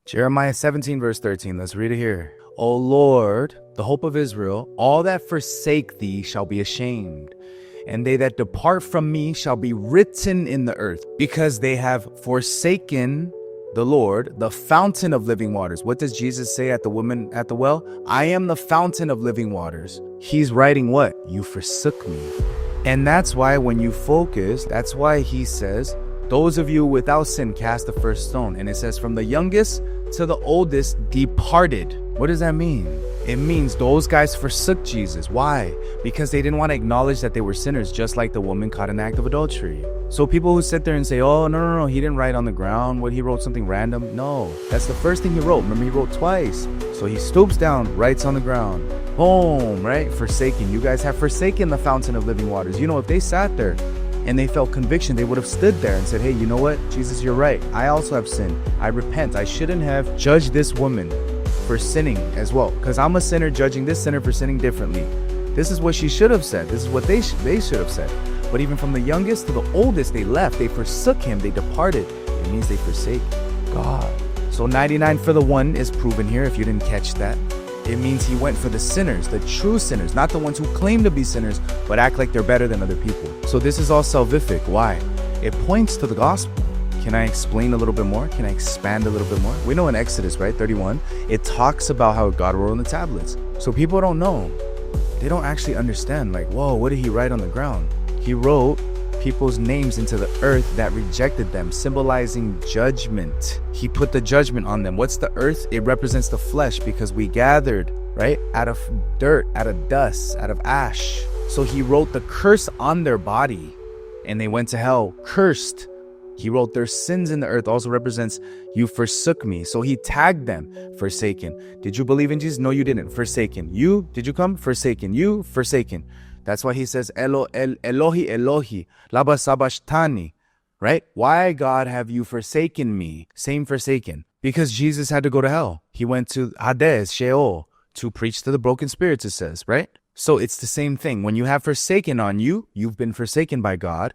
Jeremiah 17 verse 13. Let's read it here. O Lord, the hope of Israel, all that forsake thee shall be ashamed, and they that depart from me shall be written in the earth, because they have forsaken the Lord, the fountain of living waters. What does Jesus say at the woman at the well? I am the fountain of living waters. He's writing what? You forsook me. And that's why when you focus, that's why he says, those of you without sin cast the first stone. And it says from the youngest to the oldest departed. What does that mean? It means those guys forsook Jesus. Why? Because they didn't want to acknowledge that they were sinners, just like the woman caught in the act of adultery. So people who sit there and say, oh, no, he didn't write on the ground. What, he wrote something random? No, that's the first thing he wrote. Remember, he wrote twice. So he stoops down, writes on the ground. Boom, right? Forsaken. You guys have forsaken the fountain of living waters. You know, if they sat there and they felt conviction, they would have stood there and said, hey, you know what? Jesus, you're right. I also have sinned. I repent. I shouldn't have judged this woman for sinning as well, because I'm a sinner judging this sinner for sinning differently. This is what she should have said. This is what they should have said. But even from the youngest to the oldest, they left. They forsook him. They departed. It means they forsake God. So 99 for the one is proven here, if you didn't catch that. It means he went for the sinners, the true sinners, not the ones who claim to be sinners, but act like they're better than other people. So this is all salvific. Why? It points to the gospel. Can I explain a little bit more? Can I expand a little bit more? We know in Exodus, right, 31, it talks about how God wrote on the tablets. So people don't know. They don't actually understand, like, whoa, what did he write on the ground? He wrote people's names into the earth that rejected them, symbolizing judgment. He put the judgment on them. What's the earth? It represents the flesh, because we gathered, right, out of dirt, out of dust, out of ash. So he wrote the curse on their body, and they went to hell cursed. He wrote their sins in the earth, also represents you forsook me. So he tagged them, forsaken. Did you believe in Jesus? No, you didn't. Forsaken. You, did you come? Forsaken. You, forsaken. That's why he says, Elohi, Elohi, lama sabachthani, right? Why, God, have you forsaken me? Same forsaken. Because Jesus had to go to hell. He went to Hades, Sheol, to preach to the broken spirits, it says, right? So it's the same thing. When you have forsaken on you, you've been forsaken by God.